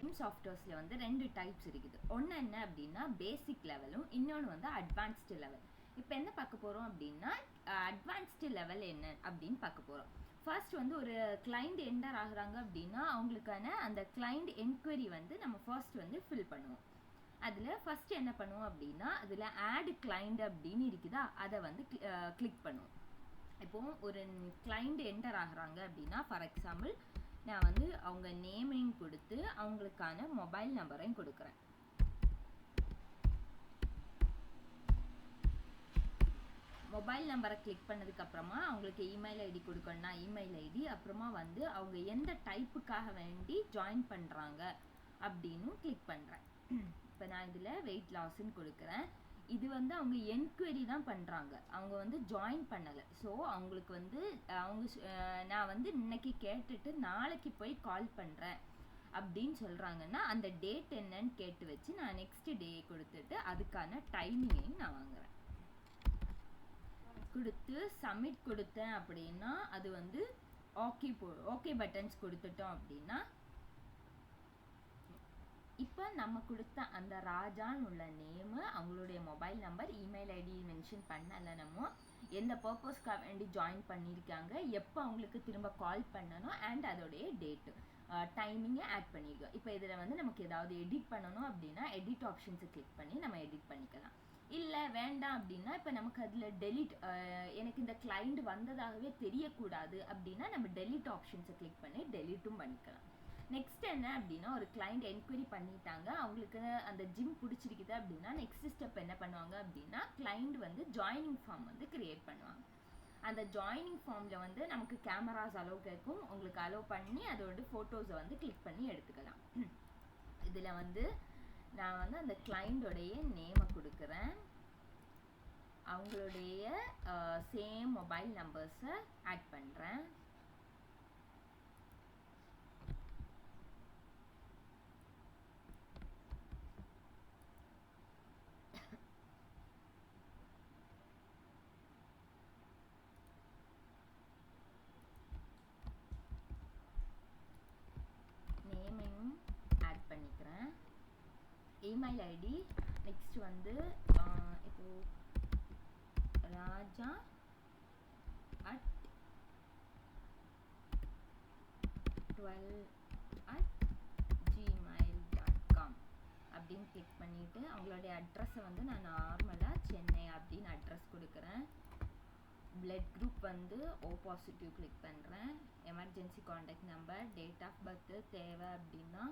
பொறுத்த சாஃப்ட்வேர்ஸில் வந்து 2 டைப்ஸ் இருக்குது. ஒன்று என்ன அப்படின்னா பேசிக் லெவலும், இன்னொன்று வந்து அட்வான்ஸ்டு லெவல். இப்போ என்ன பார்க்க போகிறோம் அப்படின்னா அட்வான்ஸ்டு லெவல் என்ன அப்படின்னு பார்க்க போகிறோம். ஃபர்ஸ்ட் வந்து ஒரு கிளைண்ட் என்டர் ஆகுறாங்க அப்படின்னா அவங்களுக்கான அந்த கிளைண்ட் என்கொயரி வந்து நம்ம ஃபர்ஸ்ட் வந்து ஃபில் பண்ணுவோம். அதில் ஃபர்ஸ்ட் என்ன பண்ணுவோம் அப்படின்னா அதில் ஆட் கிளைண்ட் அப்படின்னு இருக்குதா, அதை வந்து கிளிக் பண்ணுவோம். இப்போ ஒரு கிளைண்ட் என்டர் ஆகுறாங்க அப்படின்னா ஃபார் எக்ஸாம்பிள் நான் வந்து அவங்க நேமையும் கொடுத்து அவங்களுக்கான மொபைல் நம்பரையும் கொடுக்குறேன். மொபைல் நம்பரை கிளிக் பண்ணதுக்கு அப்புறமா அவங்களுக்கு இமெயில் ஐடி கொடுக்கணும்னா இமெயில் ஐடி, அப்புறமா வந்து அவங்க எந்த டைப்புக்காக வேண்டி ஜாயின் பண்ணுறாங்க அப்படின்னு கிளிக் பண்ணுறேன். இப்போ நான் இதில் வெயிட் லாஸ்ன்னு கொடுக்குறேன். இது வந்து அவங்க என்கொயரி தான் பண்ணுறாங்க, அவங்க வந்து ஜாயின் பண்ணலை. ஸோ அவங்களுக்கு வந்து நான் வந்து இன்னைக்கு கேட்டுட்டு நாளைக்கு போய் கால் பண்ணுறேன் அப்படின்னு சொல்கிறாங்கன்னா அந்த டேட் என்னன்னு கேட்டு வச்சு நான் நெக்ஸ்ட் டே கொடுத்துட்டு அதுக்கான டைமிங்கையும் நான் வாங்குறேன். கொடுத்து சப்மிட் கொடுத்தேன் அப்படின்னா அது வந்து ஓகே பட்டன்ஸ் கொடுத்துட்டோம் அப்படின்னா இப்போ நம்ம கொடுத்த அந்த ராஜான்னு உள்ள நேமு, அவங்களுடைய mobile number, email ID mention பண்ணலை, நம்ம எந்த பர்பஸ்க்காக வேண்டி ஜாயின் பண்ணியிருக்காங்க, எப்போ அவங்களுக்கு திரும்ப கால் பண்ணணும் அண்ட் அதோடைய டேட்டு டைமிங்கை ஆட் பண்ணியிருக்கோம். இப்போ இதில் வந்து நமக்கு ஏதாவது எடிட் பண்ணணும் அப்படின்னா எடிட் ஆப்ஷன்ஸை கிளிக் பண்ணி நம்ம எடிட் பண்ணிக்கலாம். இல்லை வேண்டாம் அப்படின்னா இப்போ நமக்கு அதில் டெலிட், எனக்கு இந்த கிளைண்ட் வந்ததாகவே தெரியக்கூடாது அப்படின்னா நம்ம டெலிட் ஆப்ஷன்ஸை கிளிக் பண்ணி டெலிட்டும் பண்ணிக்கலாம். நெக்ஸ்ட் என்ன அப்படின்னா ஒரு கிளைண்ட் என்கொயரி பண்ணிட்டாங்க, அவங்களுக்கு அந்த ஜிம் பிடிச்சிருக்குது அப்படின்னா நெக்ஸ்ட் ஸ்டெப் என்ன பண்ணுவாங்க அப்படின்னா கிளைண்ட் வந்து ஜாயினிங் ஃபார்ம் வந்து கிரியேட் பண்ணுவாங்க. அந்த ஜாயினிங் ஃபார்மில் வந்து நமக்கு கேமராஸ் அலோவ் கேட்கும், உங்களுக்கு அலோவ் பண்ணி அதோட ஃபோட்டோஸை வந்து கிளிக் பண்ணி எடுத்துக்கலாம். இதில் வந்து நான் வந்து அந்த கிளைண்டோடைய நேமை கொடுக்குறேன், அவங்களுடைய சேம் மொபைல் நம்பர்ஸை ஆட் பண்ணுறேன். நேமையும் ஆட் பண்ணிக்கிறேன். இமெயில் ஐடி நெக்ஸ்ட் வந்து இப்போ ராஜா @12@gmail.com அப்படின்னு கிளிக் பண்ணிவிட்டு அவங்களுடைய அட்ரஸை வந்து நான் நார்மலாக சென்னை அப்படின்னு அட்ரஸ் கொடுக்குறேன். பிளட் குரூப் வந்து O பாசிட்டிவ் கிளிக் பண்ணுறேன். Emergency contact number, date of birth தேவை அப்படின்னா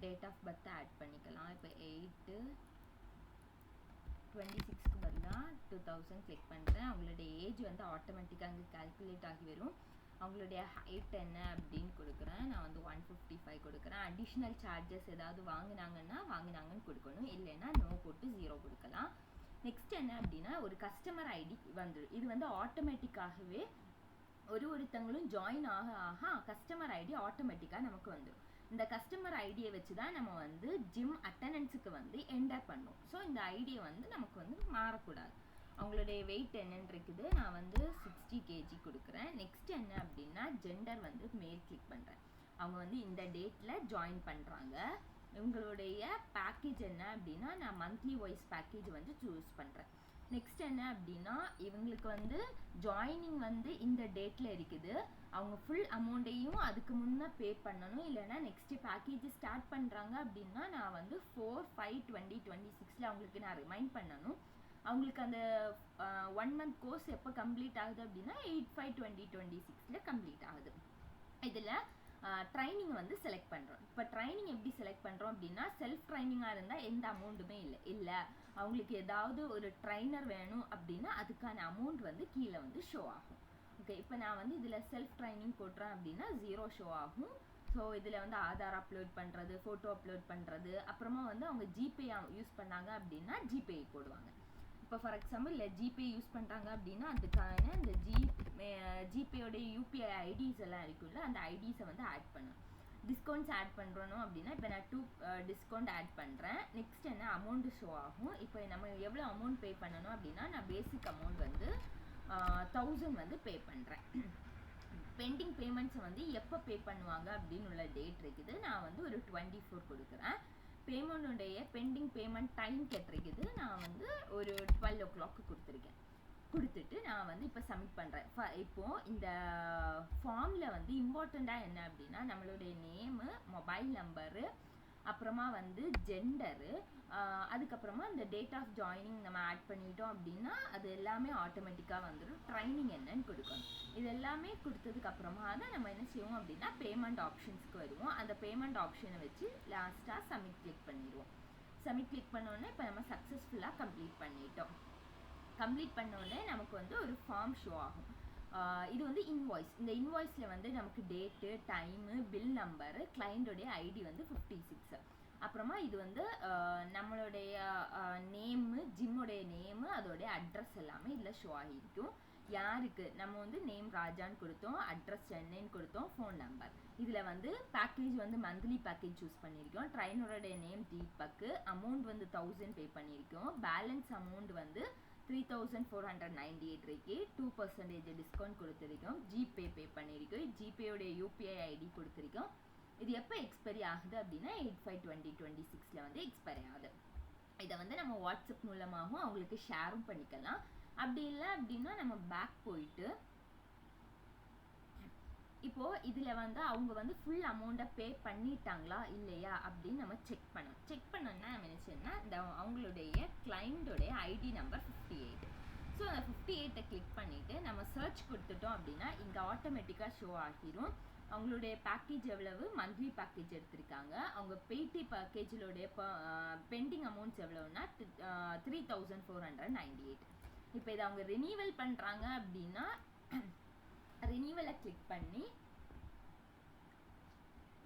டேட் ஆஃப் பர்த்தை ஆட் பண்ணிக்கலாம். இப்போ 8/26க்கு பதிலாக 2000 கிளிக் பண்ணுறேன். அவங்களுடைய ஏஜ் வந்து ஆட்டோமேட்டிக்காக அங்கே கால்குலேட் ஆகி வரும். அவங்களுடைய ஹைட் என்ன அப்படின்னு கொடுக்குறேன், நான் வந்து 155 கொடுக்குறேன். அடிஷ்னல் சார்ஜஸ் ஏதாவது வாங்கினாங்கன்னு கொடுக்கணும், இல்லைன்னா நோ போட்டு 0 கொடுக்கலாம். நெக்ஸ்ட் என்ன அப்படின்னா ஒரு கஸ்டமர் ஐடி வந்துடும். இது வந்து ஆட்டோமேட்டிக்காகவே ஒருத்தங்களும் ஜாயின் ஆக கஸ்டமர் ஐடி ஆட்டோமேட்டிக்காக நமக்கு வந்துடும். இந்த கஸ்டமர் ஐடியை வச்சு தான் நம்ம வந்து ஜிம் அட்டண்டன்ஸுக்கு வந்து என்டர் பண்ணுவோம். ஸோ இந்த ஐடியை வந்து நமக்கு வந்து மாறக்கூடாது. அவங்களுடைய வெயிட் என்னன்னு இருக்குது, நான் வந்து 60 kg கொடுக்குறேன். நெக்ஸ்ட் என்ன அப்படின்னா ஜெண்டர் வந்து மேல் கிளிக் பண்ணுறேன். அவங்க வந்து இந்த டேட்டில் ஜாயின் பண்ணுறாங்க. இவங்களுடைய பேக்கேஜ் என்ன அப்படின்னா நான் மந்த்லி வைஸ் பேக்கேஜ் வந்து சூஸ் பண்ணுறேன். நெக்ஸ்ட் என்ன அப்படின்னா இவங்களுக்கு வந்து ஜாயினிங் வந்து இந்த டேட்டில் இருக்குது, அவங்க ஃபுல் அமௌண்ட்டையும் அதுக்கு முன்னே பே பண்ணணும், இல்லைன்னா நெக்ஸ்ட்டு பேக்கேஜ் ஸ்டார்ட் பண்ணுறாங்க அப்படின்னா நான் வந்து 4/5/2026 அவங்களுக்கு நான் ரிமைண்ட் பண்ணணும். அவங்களுக்கு அந்த 1 month கோர்ஸ் எப்போ கம்ப்ளீட் ஆகுது அப்படின்னா 8/5/2026 கம்ப்ளீட் ஆகுது. இதில் ட்ரைனிங் வந்து செலக்ட் பண்ணுறோம். இப்போ ட்ரைனிங் எப்படி செலக்ட் பண்ணுறோம் அப்படின்னா செல்ஃப் ட்ரைனிங்காக இருந்தால் எந்த அமௌண்ட்டுமே இல்லை அவங்களுக்கு ஏதாவது ஒரு ட்ரைனர் வேணும் அப்படின்னா அதுக்கான அமௌண்ட் வந்து கீழே வந்து ஷோ ஆகும். ஓகே, இப்போ நான் வந்து இதில் செல்ஃப் ட்ரைனிங் போடுறேன் அப்படின்னா 0 ஷோ ஆகும். ஸோ இதில் வந்து ஆதார் அப்லோட் பண்ணுறது, ஃபோட்டோ அப்லோட் பண்ணுறது, அப்புறமா வந்து அவங்க ஜிபே யூஸ் பண்ணாங்க அப்படின்னா ஜிபே போடுவாங்க. இப்போ ஃபார் எக்ஸாம்பிள் ஜிபே யூஸ் பண்ணுறாங்க அப்படின்னா அதுக்கான இந்த ஜிபேயோடைய யூபிஐ ஐடிஸ் எல்லாம் இருக்குல்ல, அந்த ஐடிஸை வந்து ஆட் பண்ணணும். டிஸ்கவுண்ட்ஸ் ஆட் பண்ணுறோம் அப்படின்னா இப்போ நான் 2 டிஸ்கவுண்ட் ஆட் பண்ணுறேன். நெக்ஸ்ட் என்ன அமௌண்ட்டு ஷோ ஆகும். இப்போ நம்ம எவ்வளோ அமௌண்ட் பே பண்ணணும் அப்படின்னா நான் பேசிக் அமௌண்ட் வந்து 1000 வந்து பே பண்ணுறேன். பெண்டிங் பேமெண்ட்ஸை வந்து எப்போ பே பண்ணுவாங்க அப்படின்னு உள்ள டேட் இருக்குது. நான் வந்து ஒரு 24 கொடுக்குறேன். பேமெண்ட்டுடைய பெண்டிங் பேமெண்ட் டைம் கேட்டிருக்குது. நான் வந்து ஒரு 12 o'clock கொடுத்துருக்கேன். கொடுத்துட்டு நான் வந்து இப்போ சப்மிட் பண்ணுறேன். இப்போது இந்த ஃபார்மில் வந்து இம்பார்ட்டண்ட்டாக என்ன அப்படின்னா நம்மளுடைய நேமு, மொபைல் நம்பரு, அப்புறமா வந்து ஜெண்டரு, அதுக்கப்புறமா இந்த டேட் ஆஃப் ஜாயினிங் நம்ம ஆட் பண்ணிட்டோம் அப்படின்னா அது எல்லாமே ஆட்டோமேட்டிக்காக வந்துடும். ட்ரைனிங் என்னன்னு கொடுக்கணும். இது எல்லாமே கொடுத்ததுக்கப்புறமா தான் நம்ம என்ன செய்வோம் அப்படின்னா பேமெண்ட் ஆப்ஷன்ஸ்க்கு வருவோம். அந்த பேமெண்ட் ஆப்ஷனை வச்சு லாஸ்ட்டாக சப்மிட் கிளிக் பண்ணிடுவோம். சப்மிட் கிளிக் பண்ணோன்னே இப்போ நம்ம சக்ஸஸ்ஃபுல்லாக கம்ப்ளீட் பண்ணிட்டோம். கம்ப்ளீட் பண்ணோடனே நமக்கு வந்து ஒரு ஃபார்ம் ஷோ ஆகும். இது வந்து இன்வாய்ஸ். இந்த இன்வாய்ஸில் வந்து நமக்கு டேட்டு, டைமு, பில் நம்பரு, கிளைண்ட்டோடைய ஐடி வந்து 56. அப்புறமா இது வந்து நம்மளுடைய நேமு, ஜிம்முடைய நேமு, அதோடைய அட்ரஸ் எல்லாமே இதில் ஷோ ஆகியிருக்கும். யாருக்கு நம்ம வந்து நேம் ராஜான்னு கொடுத்தோம், அட்ரஸ் சென்னைன்னு கொடுத்தோம், ஃபோன் நம்பர். இதில் வந்து பேக்கேஜ் வந்து மந்த்லி பேக்கேஜ் சூஸ் பண்ணியிருக்கோம். ட்ரைனருடைய நேம் தீபக்கு. அமௌண்ட் வந்து 1000 பே பண்ணியிருக்கோம். பேலன்ஸ் அமௌண்ட் வந்து 3498 இருக்கு. 2% டிஸ்கவுண்ட் கொடுத்துருக்கோம். ஜிபே பே பண்ணியிருக்கோம். ஜிபேயோடைய யூபிஐ ஐடி கொடுத்துருக்கோம். இது எப்போ எக்ஸ்பைரி ஆகுது அப்படின்னா 8/5/2026 வந்து எக்ஸ்பைரி ஆகுது. இதை வந்து நம்ம வாட்ஸ்அப் மூலமாகவும் அவங்களுக்கு ஷேரும் பண்ணிக்கலாம். அப்படி இல்லை அப்படின்னா நம்ம பேக் போயிட்டு இப்போது இதில் வந்து அவங்க வந்து ஃபுல் அமௌண்ட்டை பே பண்ணிட்டாங்களா இல்லையா அப்படின்னு நம்ம செக் பண்ணணும். செக் பண்ணோன்னா நம்ம என்ன செய்யணும்னா இந்த அவங்களுடைய கிளைண்ட்டோடைய ஐடி நம்பர் 58. ஸோ அந்த 58 கிளிக் பண்ணிவிட்டு நம்ம சர்ச் கொடுத்துட்டோம் அப்படின்னா இங்கே ஆட்டோமேட்டிக்காக ஷோ ஆகிரும். அவங்களுடைய பேக்கேஜ் எவ்வளவு, மந்த்லி பேக்கேஜ் எடுத்திருக்காங்க. அவங்க பேடி பேக்கேஜிலோடைய பெண்டிங் அமௌண்ட்ஸ் எவ்வளோன்னா 3498. இப்போ இதை அவங்க ரினியூவல் பண்ணுறாங்க அப்படின்னா ரினியூவலை கிளிக் பண்ணி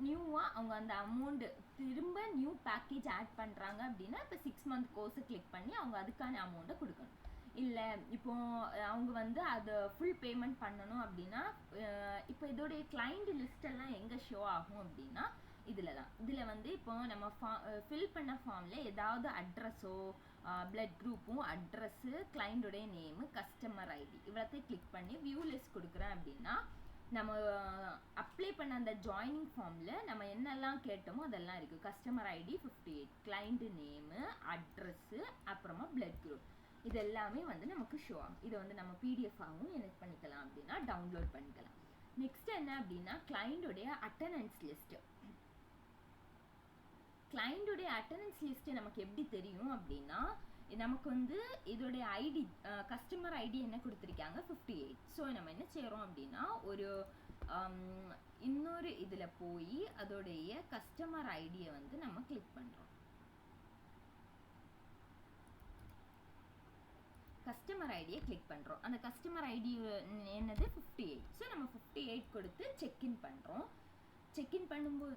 நியூவாக அவங்க அந்த அமௌண்ட்டு திரும்ப நியூ பேக்கேஜ் ஆட் பண்ணுறாங்க அப்படின்னா இப்போ 6 month கோர்ஸை கிளிக் பண்ணி அவங்க அதுக்கான அமௌண்ட்டை கொடுக்கணும். இல்லை இப்போ அவங்க வந்து அதை ஃபுல் பேமெண்ட் பண்ணணும் அப்படின்னா இப்போ இதோடைய கிளைண்ட் லிஸ்டெல்லாம் எங்கே ஷோ ஆகும் அப்படின்னா இதில் தான். இதில் வந்து இப்போ நம்ம ஃபில் பண்ண ஃபார்மில் ஏதாவது அட்ரஸோ, பிளட் குரூப்பும், அட்ரஸ்ஸு, கிளைண்ட்டுடைய நேமு, கஸ்டமர் ஐடி இவ்வளோத்தையும் கிளிக் பண்ணி வியூ லிஸ்ட் கொடுக்குறேன் அப்படின்னா நம்ம அப்ளை பண்ண அந்த ஜாயினிங் ஃபார்மில் நம்ம என்னெல்லாம் கேட்டோமோ அதெல்லாம் இருக்குது. Customer ID 58, client name, address, அப்புறமா பிளட் குரூப் இது எல்லாமே வந்து நமக்கு ஷோ ஆகும். இதை வந்து நம்ம பிடிஎஃபாகவும் என்ன பண்ணிக்கலாம் அப்படின்னா டவுன்லோட் பண்ணிக்கலாம். நெக்ஸ்ட் என்ன அப்படின்னா கிளைண்ட்டுடைய அட்டண்டன்ஸ் லிஸ்ட்டு. கிளைண்ட்டுடைய அட்டண்டன்ஸ் லிஸ்ட்டு நமக்கு எப்படி தெரியும் அப்படின்னா நமக்கு வந்து இதோடைய ஐடி, கஸ்டமர் ஐடி என்ன கொடுத்துருக்காங்க 58. ஸோ நம்ம என்ன செய்கிறோம் அப்படின்னா ஒரு இன்னொரு இதில் போய் அதோடைய கஸ்டமர் ஐடியை வந்து நம்ம கிளிக் பண்ணுறோம். கஸ்டமர் ஐடியை கிளிக் பண்ணுறோம். அந்த கஸ்டமர் ஐடி என்னது 58. ஸோ நம்ம 58 கொடுத்து செக்இன் பண்ணுறோம். செக்இன் பண்ணும்போது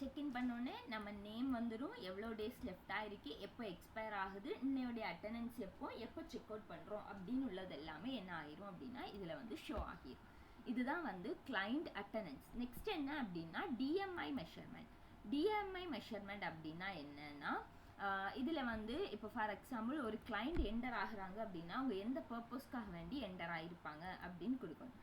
செக்இன் பண்ணோடனே நம்ம நேம் வந்துடும், எவ்வளோ டேஸ் லெஃப்டாக இருக்குது, எப்போ எக்ஸ்பயர் ஆகுது, இன்னையோடைய அட்டண்டன்ஸ் எப்போ செக் அவுட் பண்ணுறோம் அப்படின்னு உள்ளது எல்லாமே என்ன ஆயிரும் அப்படின்னா இதில் வந்து ஷோ ஆகிடும். இதுதான் வந்து கிளைண்ட் அட்டண்டன்ஸ். நெக்ஸ்ட் என்ன அப்படின்னா டிஎம்ஐ மெஷர்மெண்ட். டிஎம்ஐ மெஷர்மெண்ட் அப்படின்னா என்னன்னா இதில் வந்து இப்போ ஃபார் எக்ஸாம்பிள் ஒரு கிளைண்ட் என்டர் ஆகுறாங்க அப்படின்னா அவங்க எந்த பர்பஸ்க்காக வேண்டி என்டர் ஆகிருப்பாங்க அப்படின்னு கொடுக்கணும்.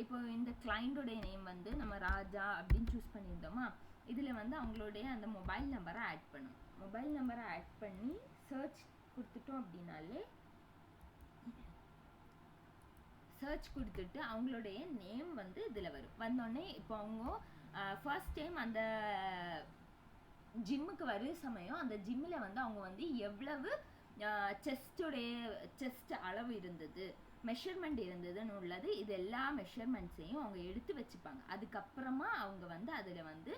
இப்போ இந்த கிளைண்டோடைய நேம் வந்து நம்ம ராஜா அப்படின்னு சூஸ் பண்ணியிருந்தோமா, இதில் வந்து அவங்களுடைய அந்த மொபைல் நம்பரை ஆட் பண்ணணும். மொபைல் நம்பரை ஆட் பண்ணி சர்ச் கொடுத்துட்டோம் அப்படின்னாலே சர்ச் கொடுத்துட்டு அவங்களுடைய நேம் வந்து இதில் வரும். வந்தோடனே இப்போ அவங்க ஃபர்ஸ்ட் டைம் அந்த ஜிம்முக்கு வர சமயம் அந்த ஜிம்மில் வந்து அவங்க வந்து எவ்வளவு செஸ்ட் அளவு இருந்தது, மெஷர்மெண்ட் இருந்ததுன்னு உள்ளது, இது எல்லா மெஷர்மெண்ட்ஸையும் அவங்க எடுத்து வச்சுப்பாங்க. அதுக்கப்புறமா அவங்க வந்து அதில் வந்து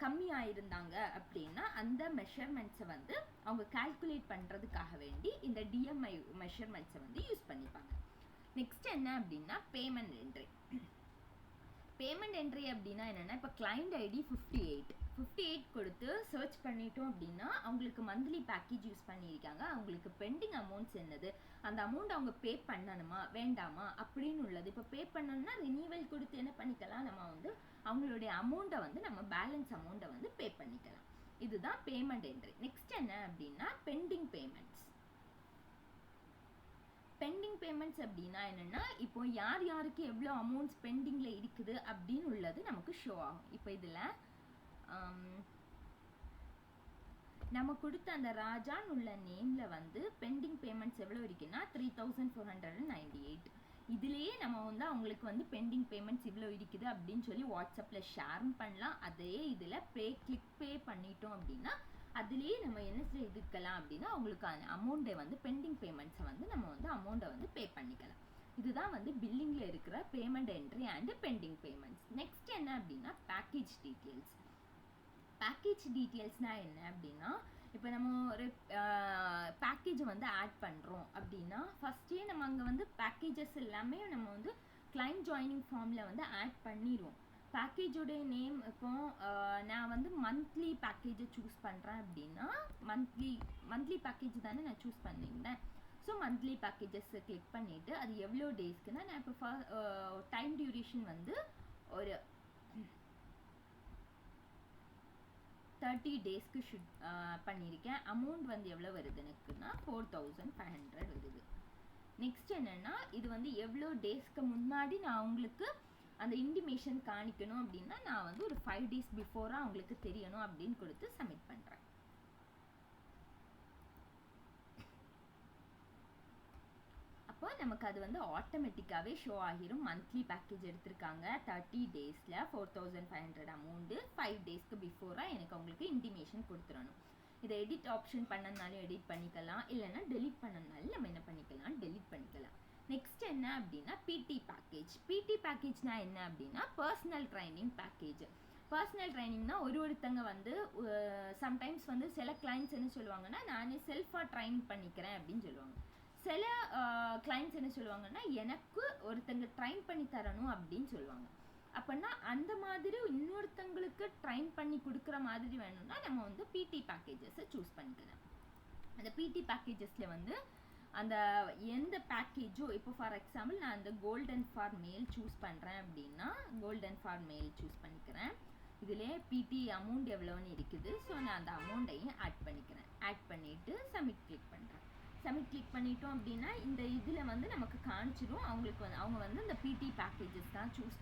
கம்மியாக இருந்தாங்க அப்படின்னா அந்த மெஷர்மெண்ட்ஸை வந்து அவங்க கால்குலேட் பண்ணுறதுக்காக வேண்டி இந்த டிஎம்ஐ மெஷர்மெண்ட்ஸை வந்து யூஸ் பண்ணிப்பாங்க. நெக்ஸ்ட் என்ன அப்படின்னா பேமெண்ட் என்ட்ரி. பேமெண்ட் என்ட்ரி அப்படின்னா என்னென்னா இப்போ கிளைண்ட் ஐடி 58 கொடுத்து சர்ச் பண்ணிட்டோம் அப்படின்னா அவங்களுக்கு மந்த்லி பேக்கேஜ் யூஸ் பண்ணியிருக்காங்க. அவங்களுக்கு பெண்டிங் அமௌண்ட்ஸ் என்னது, அந்த அமௌண்ட் அவங்க பே பண்ணணுமா வேண்டாமா அப்படின்னு உள்ளது. இப்போ பே பண்ணணும்னா ரினியூவல் கொடுத்து என்ன பண்ணிக்கலாம், நம்ம வந்து அவங்களுடைய அமௌண்ட்டை வந்து நம்ம பேலன்ஸ் அமௌண்ட்டை வந்து பே பண்ணிக்கலாம். இதுதான் பேமெண்ட் என்ட்ரி. நெக்ஸ்ட் என்ன அப்படின்னா பெண்டிங் பேமெண்ட்ஸ். பெண்டிங் பேமெண்ட்ஸ் அப்படின்னா என்னன்னா, இப்போ யார் யாருக்கு எவ்வளோ அமௌண்ட்ஸ் பெண்டிங்ல இருக்குது அப்படின்னு உள்ளது நமக்கு ஷோ ஆகும். இப்போ இதுல நம்ம கொடுத்த அந்த ராஜான்னு உள்ள நேம்ல வந்து பெண்டிங் பேமெண்ட்ஸ் எவ்வளோ இருக்குன்னா 3498. இதுலயே நம்ம வந்து அவங்களுக்கு வந்து பெண்டிங் பேமெண்ட்ஸ் இவ்வளோ இருக்குது அப்படின்னு சொல்லி வாட்ஸ்அப்ல ஷேரும் பண்ணலாம். அதே இதுல கிளிக் பே பண்ணிட்டோம் அப்படின்னா அதுலேயே நம்ம என்ன செய்துக்கலாம் அப்படின்னா அவங்களுக்கான அமௌண்ட்டை வந்து பெண்டிங் பேமெண்ட்ஸை வந்து நம்ம வந்து அமௌண்ட்டை வந்து பே பண்ணிக்கலாம். இதுதான் வந்து பில்லிங்ல இருக்கிற payment entry and pending payments. Next என்ன அப்படின்னா பேக்கேஜ் டீட்டெயில்ஸ். பேக்கேஜ் டீட்டெயில்ஸ்னா என்ன அப்படின்னா, இப்போ நம்ம ஒரு பேக்கேஜ் வந்து ஆட் பண்ணுறோம் அப்படின்னா ஃபஸ்ட்டே நம்ம அங்கே வந்து பேக்கேஜஸ் எல்லாமே நம்ம வந்து கிளைண்ட் ஜாயினிங் ஃபார்மில் வந்து ஆட் பண்ணிடுவோம். பேக்கேஜோடைய நேம் இப்போ நான் வந்து மந்த்லி பேக்கேஜை சூஸ் பண்ணுறேன் அப்படின்னா மந்த்லி பேக்கேஜ் தானே நான் சூஸ் பண்ணியிருந்தேன். ஸோ மந்த்லி பேக்கேஜஸ் கிளிக் பண்ணிவிட்டு அது எவ்வளோ டேஸ்க்குன்னா நான் இப்போ டைம் டியூரேஷன் வந்து ஒரு 30 டேஸ்க்கு பண்ணியிருக்கேன். அமௌண்ட் வந்து எவ்வளோ வருது எனக்குன்னா 4500 வருது. நெக்ஸ்ட் என்னன்னா இது வந்து எவ்வளோ டேஸ்க்கு முன்னாடி நான் அவங்களுக்கு அந்த இன்டிமேஷன் காணிக்கணும் அப்படின்னா நான் வந்து ஒரு 5 days பிஃபோராக அவங்களுக்கு தெரியணும் அப்படின்னு கொடுத்து சப்மிட் பண்ணுறேன். அப்போ நமக்கு அது வந்து ஆட்டோமேட்டிக்காகவே ஷோ ஆகிரும். மந்த்லி பேக்கேஜ் எடுத்திருக்காங்க 30 டேஸில் 4500 அமௌண்ட்டு 5 டேஸ்க்கு பிஃபோராக எனக்கு அவங்களுக்கு இன்டிமேஷன் கொடுத்துடணும். இதை எடிட் ஆப்ஷன் பண்ணனாலும் எடிட் பண்ணிக்கலாம், இல்லைன்னா டெலிட் பண்ணனாலும் நம்ம என்ன பண்ணிக்கலாம் டெலிட் பண்ணிக்கலாம். நெக்ஸ்ட் என்ன அப்படின்னா பிடி பேக்கேஜ். பிடி பேக்கேஜ்னா என்ன அப்படின்னா பர்சனல் ட்ரைனிங் பேக்கேஜ். பர்சனல் ட்ரைனிங்னா ஒருத்தங்க வந்து சம்டைம்ஸ் வந்து சில கிளைண்ட்ஸ் என்ன சொல்லுவாங்கன்னா நானே செல்ஃபாக ட்ரைன் பண்ணிக்கிறேன் அப்படின்னு சொல்லுவாங்க. சில கிளைண்ட்ஸ் என்ன சொல்லுவாங்கன்னா எனக்கு ஒருத்தங்க ட்ரைன் பண்ணி தரணும் அப்படின்னு சொல்லுவாங்க. அப்படின்னா அந்த மாதிரி இன்னொருத்தங்களுக்கு ட்ரைன் பண்ணி கொடுக்குற மாதிரி வேணும்னா நம்ம வந்து பிடி பேக்கேஜஸை சூஸ் பண்ணிக்கலாம். அந்த பிடி பேக்கேஜஸில் வந்து அந்த எந்த பேக்கேஜோ இப்போ ஃபார் எக்ஸாம்பிள் நான் அந்த கோல்டன் ஃபார் மேல் சூஸ் பண்ணுறேன் அப்படின்னா கோல்டன் ஃபார் மேல் சூஸ் பண்ணிக்கிறேன். இதிலே பிடி அமௌண்ட் எவ்வளோன்னு இருக்குது. ஸோ நான் அந்த அமௌண்ட்டையும் ஆட் பண்ணிக்கிறேன். ஆட் பண்ணிவிட்டு சப்மிட் கிளிக் பண்ணுறேன். சப்மிட் கிளிக் பண்ணிட்டோம் அப்படின்னா இந்த இதில் வந்து நமக்கு காமிச்சிடும் அவங்களுக்கு வந்து அவங்க வந்து இந்த பிடி பேக்கேஜஸ் தான் சூஸ்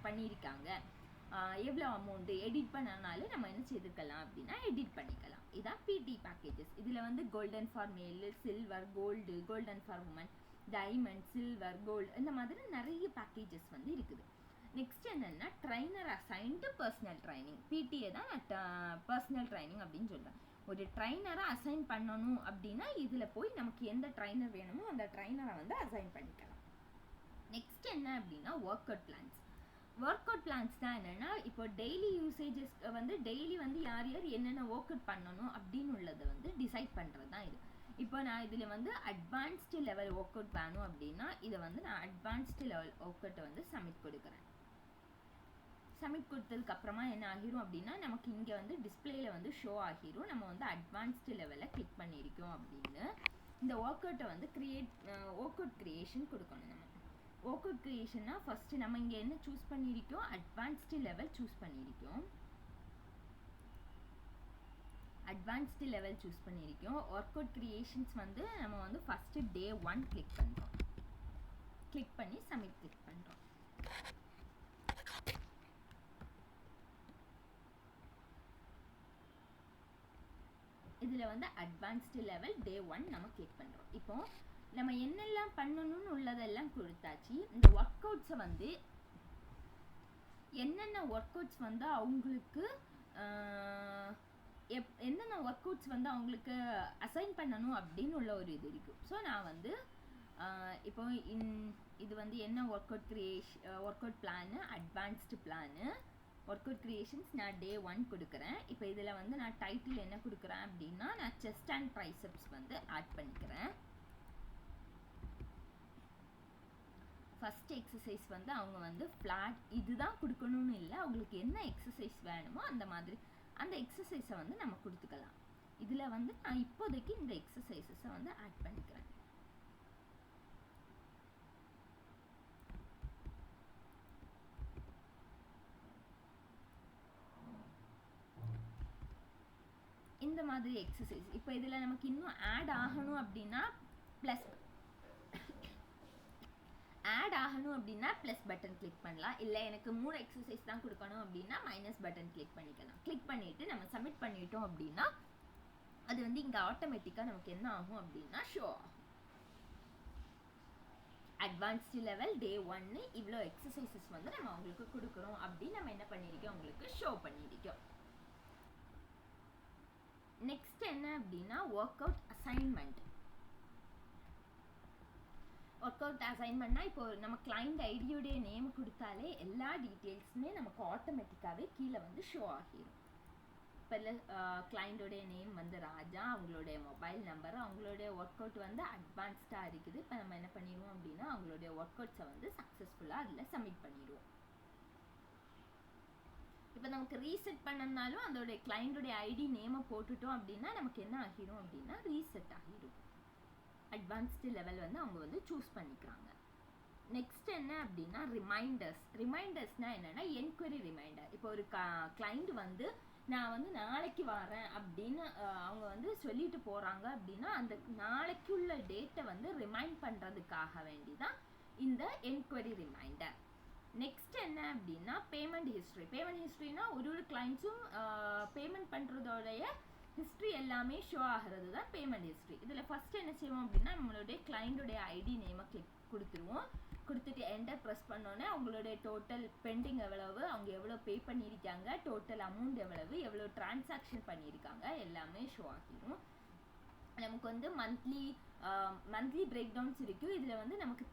பண்ணியிருக்காங்க. எவ்வளோ அமௌண்ட்டு எடிட் பண்ணனாலும் நம்ம என்ன செய்துக்கலாம் அப்படின்னா எடிட் பண்ணிக்கலாம். இதான் பிடி பேக்கேஜஸ். இதில் வந்து golden for male, silver, gold, golden for women, diamond, silver, gold இந்த மாதிரி நிறைய பேக்கேஜஸ் வந்து இருக்குது. நெக்ஸ்ட் என்னென்னா ட்ரைனர் அசைன்டு பர்சனல் ட்ரைனிங். பிடிஏ தான் பர்சனல் ட்ரைனிங் அப்படின்னு சொல்கிறேன். ஒரு ட்ரைனரை அசைன் பண்ணணும் அப்படின்னா இதில் போய் நமக்கு எந்த ட்ரைனர் வேணுமோ அந்த ட்ரைனரை வந்து அசைன் பண்ணிக்கலாம். நெக்ஸ்ட் என்ன அப்படின்னா work out plans. Workout plans தான் என்னென்னா இப்போ டெய்லி யூசேஜஸ் வந்து டெய்லி வந்து யார் யார் என்னென்ன ஒர்க் அவுட் பண்ணணும் அப்படின்னு உள்ளதை வந்து டிசைட் பண்ணுறது தான் இது. இப்போ நான் இதில் வந்து அட்வான்ஸ்டு லெவல் ஒர்க் அவுட் வேணும் அப்படின்னா இதை வந்து நான் அட்வான்ஸ்டு லெவல் ஒர்க் அவுட்டை வந்து சப்மிட் கொடுக்குறேன். சப்மிட் கொடுத்ததுக்கு அப்புறமா என்ன ஆகிரும் அப்படின்னா நமக்கு இங்கே வந்து டிஸ்பிளேல வந்து ஷோ ஆகிரும் நம்ம வந்து அட்வான்ஸ்டு லெவலில் கிளிக் பண்ணியிருக்கோம் அப்படின்னு. இந்த ஒர்க் அவுட்டை வந்து ஒர்க் அவுட் கிரியேஷன் கொடுக்கணும். நம்ம ஒர்க் அவுட் கிரியேஷன்னா ஃபஸ்ட்டு நம்ம இங்கே என்ன சூஸ் பண்ணியிருக்கோம் அட்வான்ஸ்டு லெவல் சூஸ் பண்ணியிருக்கோம். அட்வான்ஸ்டு லெவல் சூஸ் பண்ணியிருக்கோம். ஒர்க் அவுட் கிரியேஷன்ஸ் வந்து நம்ம வந்து ஃபஸ்ட்டு Day 1 கிளிக் பண்ணுறோம். கிளிக் பண்ணி சப்மிட் கிளிக் பண்ணுறோம். இதில் வந்து அட்வான்ஸ்டு லெவல் Day 1 நம்ம கிளிக் பண்ணுறோம். இப்போ நம்ம என்னெல்லாம் பண்ணணும்னு உள்ளதெல்லாம் கொடுத்தாச்சு. இந்த ஒர்க் அவுட்ஸை வந்து என்னென்ன ஒர்க் அவுட்ஸ் வந்து அவங்களுக்கு என்னென்ன ஒர்க் அவுட்ஸ் வந்து அவங்களுக்கு அசைன் பண்ணணும் அப்படின்னு உள்ள ஒரு இது இருக்குது. ஸோ நான் வந்து இப்போ இது வந்து என்ன work out plan advanced plan work out creations நான் Day 1 கொடுக்குறேன். இப்போ இதில் வந்து நான் டைட்டில் என்ன கொடுக்குறேன் அப்படின்னா நான் செஸ்ட் அண்ட் ட்ரைசெப்ஸ் வந்து ஆட் பண்ணிக்கிறேன். ஃபஸ்ட் எக்ஸசைஸ் வந்து அவங்க வந்து ஃப்ளாட் இதுதான் கொடுக்கணும்னு இல்லை, அவங்களுக்கு என்ன எக்ஸசைஸ் வேணுமோ அந்த மாதிரி அந்த எக்ஸசைஸை வந்து நம்ம கொடுத்துக்கலாம். இதில் வந்து நான் இப்போதைக்கு இந்த எக்ஸசைஸஸை வந்து ஆட் பண்ணிக்கிறேன். இந்த மாதிரி எக்ஸசைஸ். இப்போ இதில் நமக்கு இன்னும் ஆட் ஆகணும் அப்படின்னா ப்ளஸ் ப்ளஸ் பட்டன் கிளிக் பண்ணலாம். இல்லை எனக்கு 3 எக்ஸசைஸ் தான் கொடுக்கணும் அப்படின்னா மைனஸ் பட்டன் கிளிக் பண்ணிக்கலாம். கிளிக் பண்ணிவிட்டு நம்ம சப்மிட் பண்ணிட்டோம் அப்படின்னா அது வந்து இங்கே ஆட்டோமேட்டிக்காக நமக்கு என்ன ஆகும் அப்படின்னா ஷோ ஆகும். அட்வான்ஸ்டு லெவல் டே 1 இவ்வளோ எக்ஸசைசஸ் வந்து நம்ம அவங்களுக்கு கொடுக்குறோம் அப்படின்னு நம்ம என்ன பண்ணியிருக்கோம், உங்களுக்கு ஷோ பண்ணியிருக்கோம். நெக்ஸ்ட் என்ன அப்படின்னா work out assignment. Work out அசைன்மெண்ட்னா இப்போ நம்ம கிளைண்ட் ஐடியோடைய நேம் கொடுத்தாலே எல்லா டீட்டெயில்ஸுமே நமக்கு ஆட்டோமேட்டிக்காகவே கீழே வந்து ஷோ ஆகிடும். இப்போ கிளைண்டோடைய நேம் வந்து ராஜா, அவங்களுடைய மொபைல் நம்பர், அவங்களுடைய ஒர்க் அவுட் வந்து அட்வான்ஸ்டாக இருக்குது. இப்போ நம்ம என்ன பண்ணிடுவோம் அப்படின்னா அவங்களுடைய ஒர்க் அவுட்ஸை வந்து சக்ஸஸ்ஃபுல்லாக அதில் சப்மிட் பண்ணிடுவோம். இப்போ நமக்கு ரீசெட் பண்ணனாலும் அதோடைய கிளைண்டோடைய ஐடி நேமை போட்டுட்டோம் அப்படின்னா நமக்கு என்ன ஆகிடும் அப்படின்னா ரீசெட் ஆகிடும். அட்வான்ஸ்டு லெவல் வந்து அவங்க வந்து சூஸ் பண்ணிக்கிறாங்க. நெக்ஸ்ட் என்ன அப்படின்னா ரிமைண்டர்ஸ்னால் என்னென்னா என்கொயரி ரிமைண்டர். இப்போ ஒரு கிளைண்ட் வந்து நான் வந்து நாளைக்கு வரேன் அப்படின்னு அவங்க வந்து சொல்லிட்டு போகிறாங்க அப்படின்னா அந்த நாளைக்குள்ள டேட்டை வந்து ரிமைண்ட் பண்ணுறதுக்காக வேண்டி தான் இந்த என்கொயரி ரிமைண்டர். நெக்ஸ்ட் என்ன அப்படின்னா பேமெண்ட் ஹிஸ்ட்ரினா ஒரு கிளைண்ட்ஸும் பேமெண்ட் பண்ணுறதோடைய ஹிஸ்ட்ரி எல்லாமே ஷோ ஆகிறது தான் பேமெண்ட் ஹிஸ்ட்ரி. இதில் ஃபஸ்ட்டு என்ன செய்வோம் அப்படின்னா நம்மளுடைய கிளைண்டோடைய ஐடி நேமை கொடுத்துட்டு என்டர் ப்ரெஸ் பண்ணோன்னே அவங்களுடைய டோட்டல் பெண்டிங் எவ்வளவு, அவங்க எவ்வளோ பே பண்ணியிருக்காங்க, டோட்டல் அமௌண்ட் எவ்வளோ டிரான்சாக்ஷன் பண்ணியிருக்காங்க எல்லாமே ஷோ ஆகிடும். நமக்கு வந்து மந்த்லி பிரேக் டவுன்ஸ் இருக்குது. இதில் வந்து நமக்கு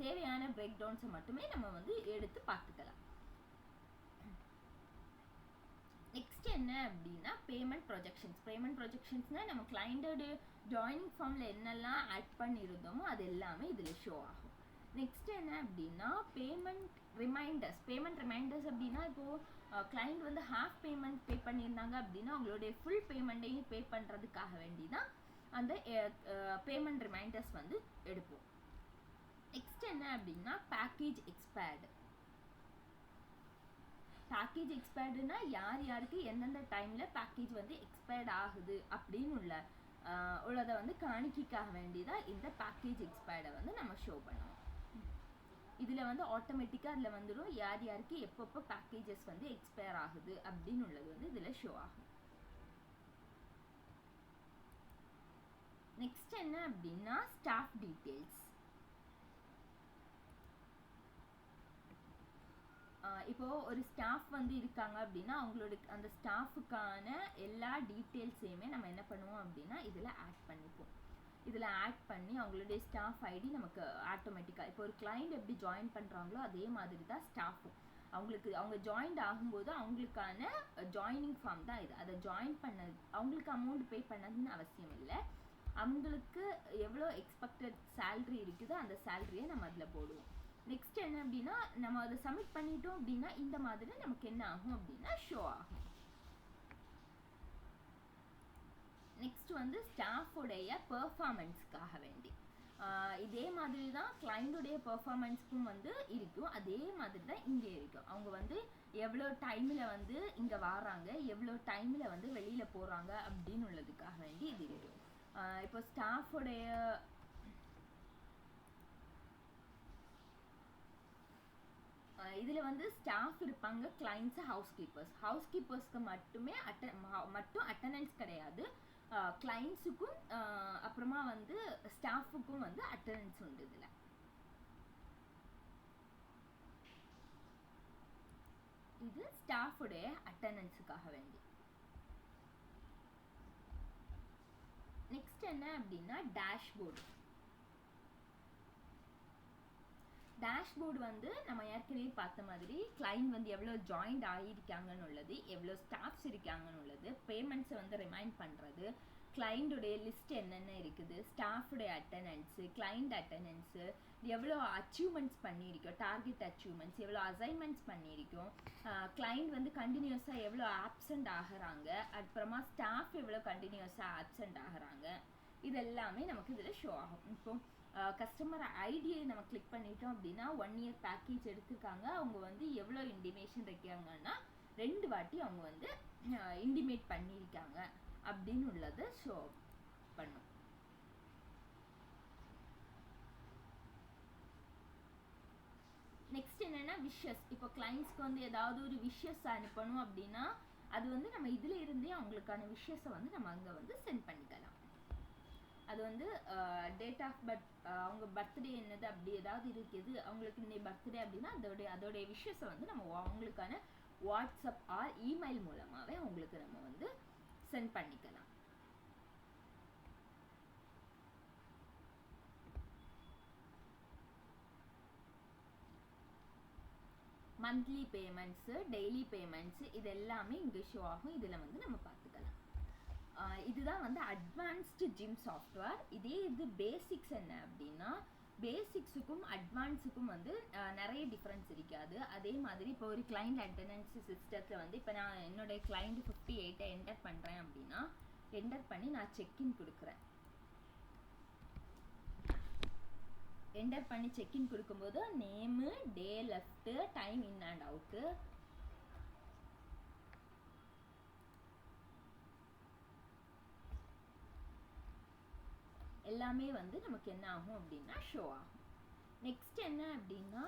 தேவையான பிரேக் டவுன்ஸை மட்டுமே நம்ம வந்து எடுத்து பார்த்துக்கலாம். நெக்ஸ்ட் என்ன அப்படின்னா பேமெண்ட் ப்ரொஜெக்ஷன்ஸ்னால் நம்ம கிளைண்டோட ஜாயினிங் ஃபார்மில் என்னெல்லாம் ஆட் பண்ணியிருந்தோமோ அது எல்லாமே இதில் ஷோ ஆகும். நெக்ஸ்ட் என்ன அப்படின்னா பேமெண்ட் ரிமைண்டர்ஸ் அப்படின்னா இப்போது கிளைண்ட் வந்து ஹாஃப் பேமெண்ட் பே பண்ணியிருந்தாங்க அப்படின்னா அவங்களுடைய ஃபுல் பேமெண்ட்டையும் பே பண்ணுறதுக்காக வேண்டி தான் அந்த பேமெண்ட் ரிமைண்டர்ஸ் வந்து எடுப்போம். நெக்ஸ்ட் என்ன அப்படின்னா பேக்கேஜ் எக்ஸ்பயர்டுனா யாருக்கு எந்தெந்த டைமில் பேக்கேஜ் வந்து எக்ஸ்பயர்ட் ஆகுது அப்படின்னு உள்ளதை வந்து காணிக்காக வேண்டிதான் இந்த பேக்கேஜ் எக்ஸ்பயர்டை வந்து நம்ம ஷோ பண்ணுவோம். இதில் வந்து ஆட்டோமேட்டிக்காக அதில் வந்துடும் யாருக்கு எப்பப்போ பேக்கேஜஸ் வந்து எக்ஸ்பயர் ஆகுது அப்படின்னு உள்ளது வந்து இதில் ஷோ ஆகும். நெக்ஸ்ட் என்ன அப்படின்னா ஸ்டாஃப் டீட்டெயில்ஸ். இப்போ ஒரு ஸ்டாஃப் வந்து இருக்காங்க அப்படின்னா அவங்களோட அந்த ஸ்டாஃபுக்கான எல்லா டீட்டெயில்ஸையுமே நம்ம என்ன பண்ணுவோம் அப்படின்னா இதில் ஆட் பண்ணிப்போம். இதில் ஆட் பண்ணி அவங்களுடைய ஸ்டாஃப் ஐடி நமக்கு ஆட்டோமேட்டிக்காக இப்போ ஒரு கிளைண்ட் எப்படி ஜாயின் பண்ணுறாங்களோ அதே மாதிரி தான் ஸ்டாஃபும் அவங்க ஜாயின் ஆகும்போது அவங்களுக்கான ஜாயினிங் ஃபார்ம் தான் இது. அதை ஜாயின் பண்ணது அவங்களுக்கு அமௌண்ட் பே பண்ணதுன்னு அவசியம் இல்லை. அவங்களுக்கு எவ்வளோ எக்ஸ்பெக்டட் சேல்ரி இருக்குதோ அந்த சேல்ரியை நம்ம அதில் போடுவோம். நெக்ஸ்ட் என்ன அப்படின்னா நம்ம அதை சப்மிட் பண்ணிட்டோம் அப்படின்னா இந்த மாதிரி நமக்கு என்ன ஆகும் அப்படின்னா ஷோ ஆகும். நெக்ஸ்ட் வந்து ஸ்டாஃபோடைய பெர்ஃபார்மன்ஸ்க்காக வேண்டி இதே மாதிரி தான் கிளைண்டுடைய பெர்ஃபார்மன்ஸ்க்கும் வந்து இருக்கும். அதே மாதிரி தான் இங்கே இருக்கும். அவங்க வந்து எவ்வளோ டைமில் வந்து இங்கே வராங்க, எவ்வளோ டைமில் வந்து வெளியில் போகிறாங்க அப்படின்னு உள்ளதுக்காக வேண்டி இது இருக்கும். இப்போ ஸ்டாஃபோடைய இதில் வந்து ஸ்டாஃப் இருப்பாங்க, கிளைண்ட்ஸு, ஹவுஸ் கீப்பர்ஸ்க்கு மட்டும் அட்டண்டன்ஸ் கிடையாது. கிளைண்ட்ஸுக்கும் அப்புறமா வந்து ஸ்டாஃபுக்கும் வந்து அட்டண்டன்ஸ் உண்டு. இதில் இது ஸ்டாஃபுடைய அட்டண்டன்ஸுக்காக வேண்டி. நெக்ஸ்ட் என்ன அப்படின்னா டேஷ்போர்டு வந்து நம்ம ஏற்கனவே பார்த்த மாதிரி கிளைண்ட் வந்து எவ்வளோ ஜாயின்ட் ஆகியிருக்காங்கன்னு உள்ளது, எவ்வளோ ஸ்டாஃப்ஸ் இருக்காங்கன்னு உள்ளது, பேமெண்ட்ஸை வந்து ரிமைண்ட் பண்ணுறது, கிளைண்டுடைய லிஸ்ட் என்னென்ன இருக்குது, ஸ்டாஃபுடைய அட்டண்டன்ஸு, கிளைண்ட் அட்டண்டன்ஸு, எவ்வளோ அச்சீவ்மெண்ட்ஸ் பண்ணியிருக்கோம், டார்கெட் அச்சீவ்மெண்ட்ஸ், எவ்வளோ அசைன்மெண்ட்ஸ் பண்ணியிருக்கோம், கிளைண்ட் வந்து கண்டினியூஸாக எவ்வளோ ஆப்சண்ட் ஆகிறாங்க, அப்புறமா ஸ்டாஃப் எவ்வளோ கண்டினியூஸாக ஆப்சண்ட் ஆகிறாங்க, இது எல்லாமே நமக்கு இதில் ஷோ ஆகும். இப்போ கஸ்டமர் ஐடியை நம்ம கிளிக் பண்ணிட்டோம் அப்படின்னா 1 year பேக்கேஜ் எடுத்திருக்காங்க. அவங்க வந்து எவ்வளோ இன்டிமேஷன் இருக்காங்கன்னா 2 வாட்டி அவங்க வந்து இன்டிமேட் பண்ணியிருக்காங்க அப்படின்னு உள்ளதை ஷோ பண்ணும். நெக்ஸ்ட் என்னன்னா விஷஸ். இப்போ கிளைண்ட்ஸ்க்கு வந்து ஏதாவது ஒரு விஷஸ் அனுப்பணும் அப்படின்னா அது வந்து நம்ம இதுல இருந்தே அவங்களுக்கான விஷஸை வந்து நம்ம அங்க வந்து சென்ட் பண்ணிக்கலாம். அது வந்து டேட் ஆஃப் பர்த், அவங்க பர்த்டே என்னது அப்படி ஏதாவது இருக்குது, அவங்களுக்கு இன்னைக்கு பர்த்டே அப்படின்னா அதோடைய விஷஸை வந்து நம்ம அவங்களுக்கான வாட்ஸ்அப் ஆர் இமெயில் மூலமாவே அவங்களுக்கு நம்ம வந்து சென்ட் பண்ணிக்கலாம். மந்த்லி பேமெண்ட்ஸு, டெய்லி பேமெண்ட்ஸு இது எல்லாமே இங்கே ஷோ ஆகும். இதில் வந்து நம்ம பார்த்துக்கலாம். இதுதான் வந்து அட்வான்ஸ்டு ஜிம் சாஃப்ட்வேர். இதே இது பேசிக்ஸ் என்ன அப்படின்னா பேசிக்ஸுக்கும் அட்வான்ஸுக்கும் வந்து நிறைய டிஃப்ரென்ஸ் இருக்காது. அதே மாதிரி இப்போ ஒரு கிளைண்ட் அட்டெண்டன்ஸ் சிஸ்டத்தில் வந்து இப்போ நான் என்னுடைய கிளைண்ட் 58 என்டர் பண்ணுறேன் அப்படின்னா என்டர் பண்ணி நான் செக்இன் கொடுக்குறேன். என்டர் பண்ணி செக்இன் கொடுக்கும்போது name, day left, time in and out, எல்லாமே வந்து நமக்கு என்ன ஆகும் அப்படின்னா ஷோ ஆகும். நெக்ஸ்ட் என்ன அப்படின்னா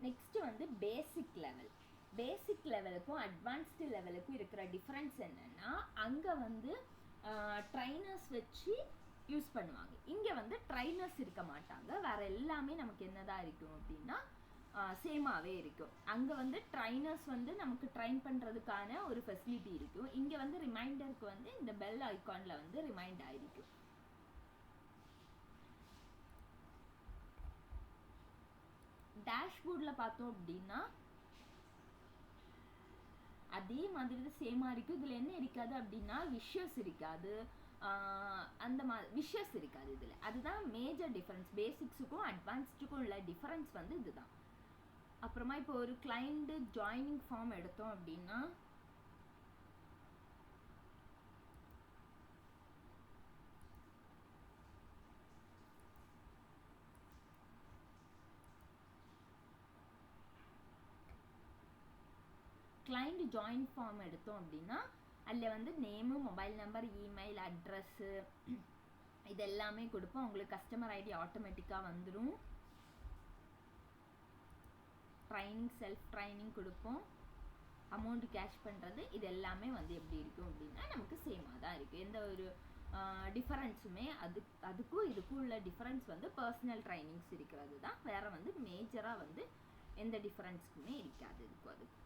நெக்ஸ்ட் வந்து பேசிக் லெவல். பேசிக் லெவலுக்கும் அட்வான்ஸ்டு லெவலுக்கும் இருக்கிற டிஃப்ரென்ஸ் என்னன்னா அங்கே வந்து ட்ரைனர்ஸ் வச்சு யூஸ் பண்ணுவாங்க. இங்கே வந்து ட்ரைனர்ஸ் இருக்க மாட்டாங்க. வேற எல்லாமே நமக்கு என்னதான் இருக்கும் அப்படின்னா சேமாகவே இருக்கும். அங்கே வந்து ட்ரைனர்ஸ் வந்து நமக்கு ட்ரைன் பண்ணுறதுக்கான ஒரு ஃபெசிலிட்டி இருக்கும். இங்கே வந்து ரிமைண்டருக்கு வந்து இந்த பெல் ஐகானில் வந்து ரிமைண்ட் ஆகிருக்கும். டேஷ்போர்டில் பார்த்தோம் அப்படின்னா அதே மாதிரி சேமாக இருக்கும். இதில் என்ன இருக்காது அப்படின்னா விஷஸ் இருக்காது, அந்த மாதிரி விஷஸ் இருக்காது இதில். அதுதான் மேஜர் டிஃபரன்ஸ். பேசிக்ஸுக்கும் அட்வான்ஸ்டுக்கும் உள்ள டிஃபரன்ஸ் வந்து இதுதான். அப்புறமா இப்போ ஒரு கிளைண்ட் ஜாயினிங் ஃபார்ம் எடுத்தோம் அப்படின்னா கிளைண்ட் ஜாயின் ஃபார்ம் எடுத்தோம் அப்படின்னா அதில் வந்து name, mobile number, email address இது எல்லாமே கொடுப்போம். அவங்களுக்கு கஸ்டமர் ஐடி ஆட்டோமேட்டிக்காக வந்துடும். ட்ரைனிங், செல்ஃப் ட்ரைனிங் கொடுப்போம். அமௌண்ட் கேஷ் பண்ணுறது இது எல்லாமே வந்து எப்படி இருக்கும் அப்படின்னா நமக்கு சேமாக தான் இருக்குது. எந்த ஒரு டிஃபரன்ஸுமே அதுக்கும் இதுக்கும் உள்ள டிஃபரன்ஸ் வந்து பர்சனல் ட்ரைனிங்ஸ் இருக்கிறது தான். வேறு வந்து மேஜராக வந்து எந்த டிஃபரன்ஸுக்குமே இருக்காது இதுக்கும் அதுக்கும்.